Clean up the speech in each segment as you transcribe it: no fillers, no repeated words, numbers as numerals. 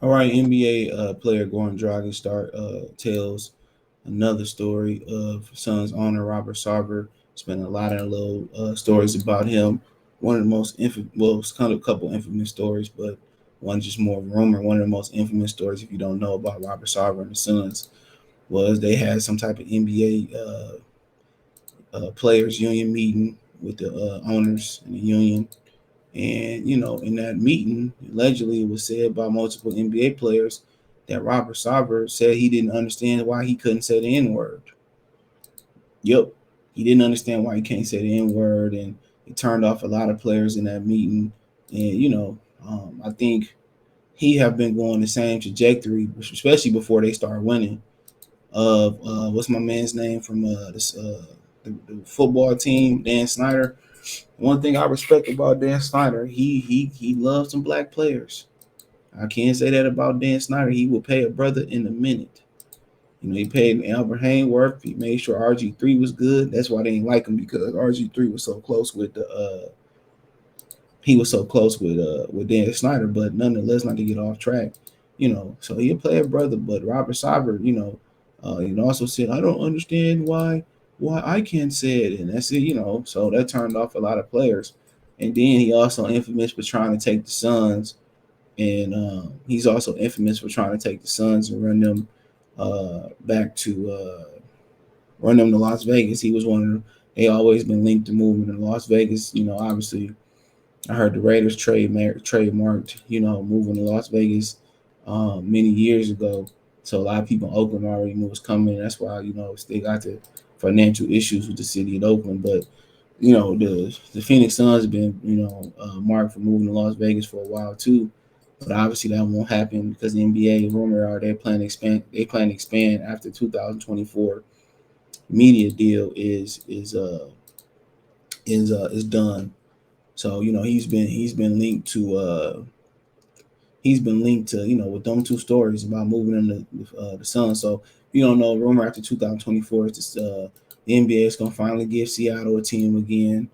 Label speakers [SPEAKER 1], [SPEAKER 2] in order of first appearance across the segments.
[SPEAKER 1] All right, NBA player Goran Dragić tells another story of Suns owner Robert Sarver. There's been a lot of little stories about him. One of the most well, it's kind of a couple infamous stories, but one just more rumor. One of the most infamous stories, if you don't know about Robert Sarver and the Suns, was they had some type of NBA players union meeting with the owners and the union. And, in that meeting, allegedly it was said by multiple NBA players that Robert Sarver said he didn't understand why he couldn't say the N word. Yep. He didn't understand why he can't say the N word. And it turned off a lot of players in that meeting. And, I think he have been going the same trajectory, especially before they start winning. Of what's my man's name from the football team, Dan Snyder. One thing I respect about Dan Snyder, he loves some black players. I can't say that about Dan Snyder. He will pay a brother in a minute. He paid Albert Haynesworth. He made sure RG3 was good. That's why they didn't like him, because RG3 was so close with the he was so close with Dan Snyder. But nonetheless, not to get off track, so he'll play a brother. But Robert Sarver, he also said, I don't understand why I can't say it, and that's it. So that turned off a lot of players. And then he also infamous for trying to take the Suns, and he's also infamous for trying to take the Suns and run them back to run them to Las Vegas. He was one of them. They always been linked to moving to Las Vegas. Obviously, I heard the Raiders trademarked, moving to Las Vegas many years ago. So a lot of people in Oakland already knew it was coming. That's why they got the financial issues with the city of Oakland. But the Phoenix Suns have been marked for moving to Las Vegas for a while too. But obviously that won't happen because the NBA rumor are they plan to expand. They plan to expand after 2024 media deal is done. So he's been linked to with them two stories about moving into the Suns. So if you don't know, rumor after 2024 is the NBA is gonna finally give Seattle a team again,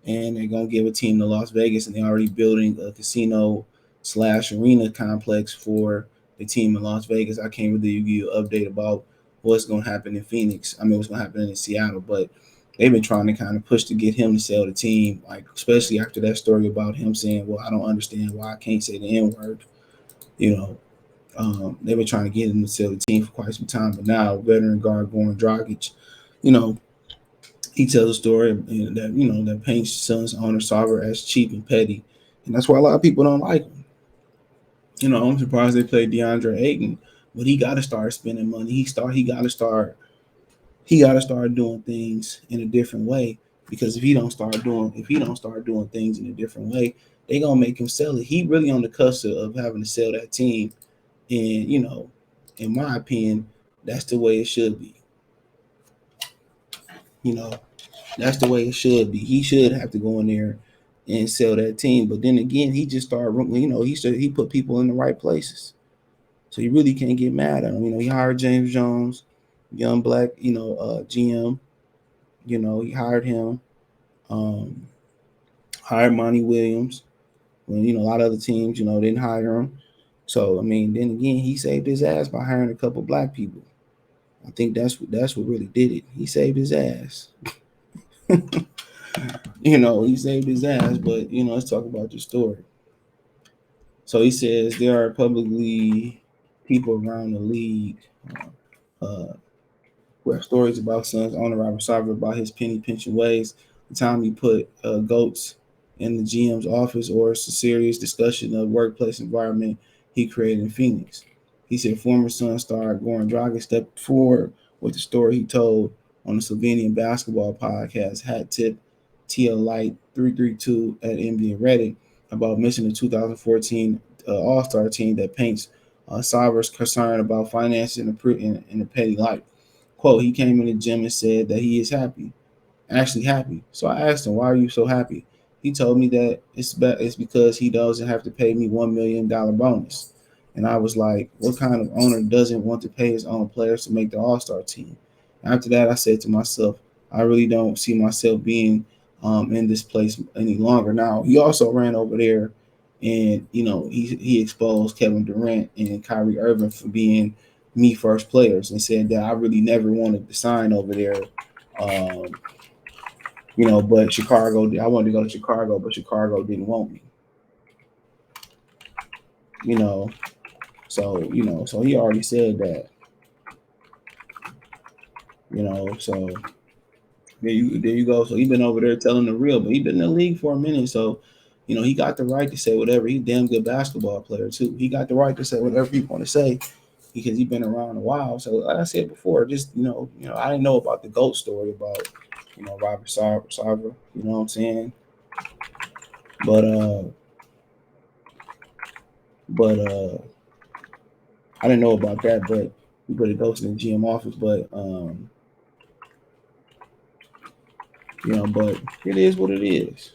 [SPEAKER 1] and they're gonna give a team to Las Vegas, and they're already building a casino slash arena complex for the team in Las Vegas. I can't really give you an update about what's gonna happen in Phoenix. I mean, what's gonna happen in Seattle, but they've been trying to kind of push to get him to sell the team, like especially after that story about him saying, "Well, I don't understand why I can't say the N word." You know, they've been trying to get him to sell the team for quite some time, but now veteran guard Goran Dragić, you know, he tells a story that that paints Suns owner Sarver as cheap and petty, and that's why a lot of people don't like him. I'm surprised they played DeAndre Ayton, but he got to start spending money. He got to start doing things in a different way, because if he don't start doing things in a different way, they gonna make him sell it. He really on the cusp of having to sell that team, and in my opinion, that's the way it should be. You know, that's the way it should be. He should have to go in there and sell that team. But then again, he just started. He put people in the right places, so you really can't get mad at him. He hired James Jones, young black, GM. He hired him. Um, Hired Monty Williams when a lot of other teams didn't hire him. So I mean, then again, he saved his ass by hiring a couple black people. I think that's what really did it. He saved his ass. He saved his ass. But let's talk about the story. So he says there are publicly people around the league uh, who have stories about Suns owner Robert Sarver about his penny pinching ways. The time he put goats in the GM's office, or it's a serious discussion of workplace environment he created in Phoenix. He said former Sun star Goran Dragić stepped forward with the story he told on the Slovenian basketball podcast Hat Tip TL Light 332 at NBA Reddit about missing the 2014 All Star team that paints Sarver's concern about finances in a petty light. Quote, he came in the gym and said that he is happy, actually happy. So I asked him, why are you so happy? He told me that it's because he doesn't have to pay me $1 million bonus. And I was like, what kind of owner doesn't want to pay his own players to make the All Star team? After that, I said to myself, I really don't see myself being in this place any longer. Now, he also ran over there And he exposed Kevin Durant and Kyrie Irving for being me first players, and said that I really never wanted to sign over there. Um, but Chicago, I wanted to go to Chicago, but Chicago didn't want me. You know, so he already said that. So there you go. So he been over there telling the real, but he been in the league for a minute, so he got the right to say whatever. He's a damn good basketball player too. He got the right to say whatever he want to say because he's been around a while. So like I said before, just I didn't know about the GOAT story about Robert Sarver. You know what I'm saying? But I didn't know about that. But he put a ghost in the GM office. But it is what it is.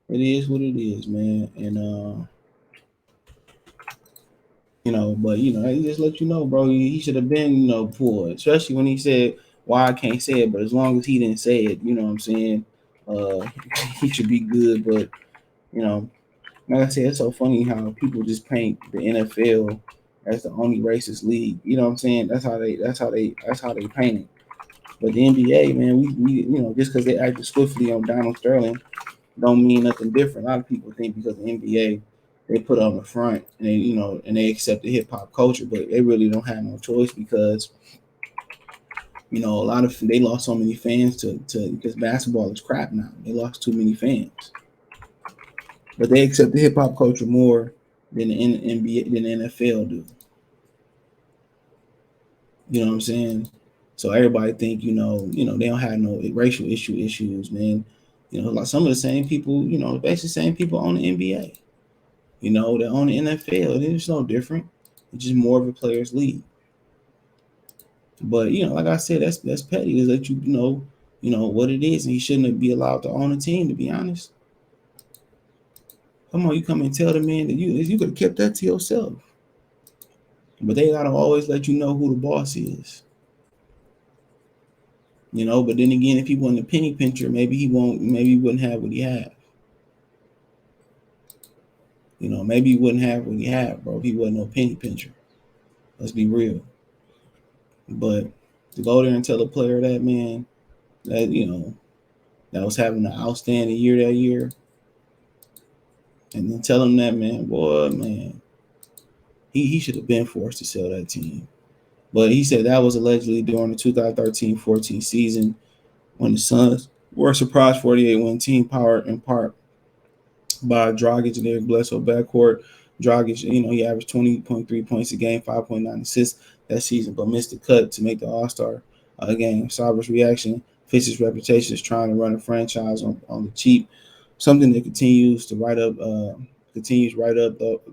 [SPEAKER 1] It is what it is, man. And but he just let you know, bro. He should have been, pulled, especially when he said, "Why I can't say it," but as long as he didn't say it, you know what I'm saying. Uh, he should be good, but you know, like I said, it's so funny how people just paint the NFL as the only racist league. You know what I'm saying? That's how they paint it. But the NBA, man, we just because they acted swiftly on Donald Sterling don't mean nothing different. A lot of people think because the NBA they put on the front and they accept the hip hop culture, but they really don't have no choice because a lot of they lost so many fans to because basketball is crap now. They lost too many fans, but they accept the hip hop culture more than the NBA than the NFL do. You know what I'm saying? So everybody think they don't have no racial issues, man. Like some of the same people, basically same people on the NBA. They own the NFL. It's no different. It's just more of a players' league. But like I said, that's petty. Is that what it is, and he shouldn't be allowed to own a team. To be honest, come on, you come and tell the man that you could have kept that to yourself. But they gotta always let you know who the boss is. But then again, if he wasn't a penny pincher, maybe he won't. Maybe he wouldn't have what he had. Maybe he wouldn't have what he had, bro. If he wasn't no penny pincher. Let's be real. But to go there and tell a player that, man, that that was having an outstanding year that year, and then tell him that, man, boy, man, he should have been forced to sell that team. But he said that was allegedly during the 2013-14 season when the Suns were a surprise 48-win team, powered in part by Dragić and Eric Bledsoe backcourt. Dragić, he averaged 20.3 points a game, 5.9 assists that season, but missed the cut to make the All-Star game. Sarver's reaction fits his reputation as trying to run a franchise on the cheap, something that continues right up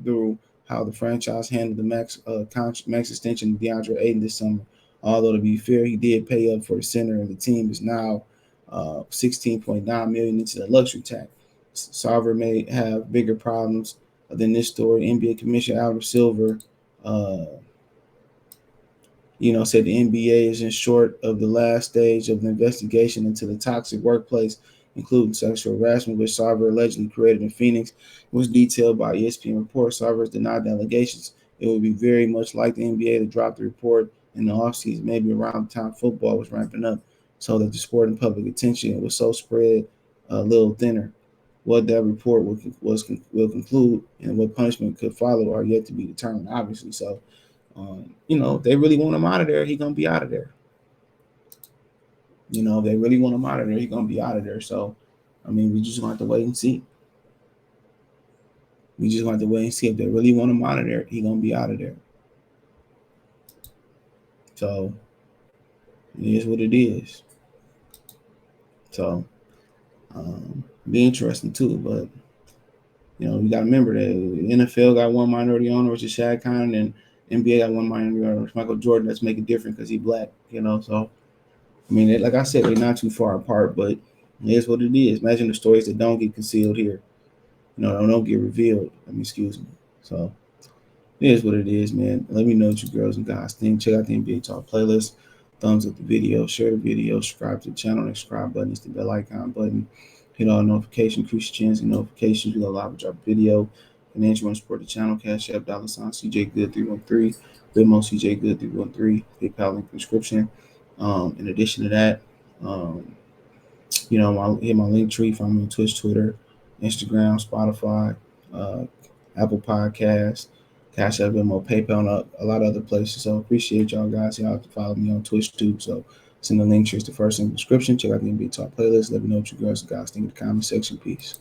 [SPEAKER 1] through how the franchise handled the max extension of DeAndre Ayton this summer. Although to be fair, he did pay up for the center, and the team is now 16.9 million into the luxury tax. Sarver may have bigger problems than this story. NBA Commissioner Albert Silver, uh, said the NBA is in short of the last stage of the investigation into the toxic workplace, including sexual harassment, which Sarver allegedly created in Phoenix. It was detailed by ESPN report. Sarver has denied the allegations. It would be very much like the NBA to drop the report in the offseason, maybe around the time football was ramping up, so that the sport and public attention was so spread a little thinner. What that report will conclude and what punishment could follow are yet to be determined, obviously. So, if they really want him out of there, he's gonna be out of there. If they really want him out of there, he's gonna be out of there. So, I mean, we just gonna have to wait and see. We just gonna have to wait and see if they really want him out of there. He's gonna be out of there. So, it is what it is. So, be interesting too. But we got to remember that the NFL got one minority owner, which is Shad Khan, and NBA got one minority owner, which is Michael Jordan. That's making different because he's black. So I mean, like I said, they're not too far apart, but it is what it is. Imagine the stories that don't get concealed here. Don't get revealed. Excuse me. So it is what it is, man. Let me know what you girls and guys think. Check out the NBA Talk playlist. Thumbs up the video, share the video, subscribe to the channel. The subscribe button is the bell icon button. Hit all notifications, increase your chance and notifications. We go live with our video. Financial and support the channel. Cash App, $ CJ Good 313. Venmo CJ Good 313. PayPal link in the description. In addition to that, hit my link tree. Find me on Twitch, Twitter, Instagram, Spotify, uh, Apple Podcasts, Cash App, Venmo, PayPal, and a lot of other places. So appreciate y'all guys. Y'all have to follow me on Twitch too. So send the link tree. It's the first in the description. Check out the NBA Talk playlist. Let me know what you guys think in the comment section. Peace.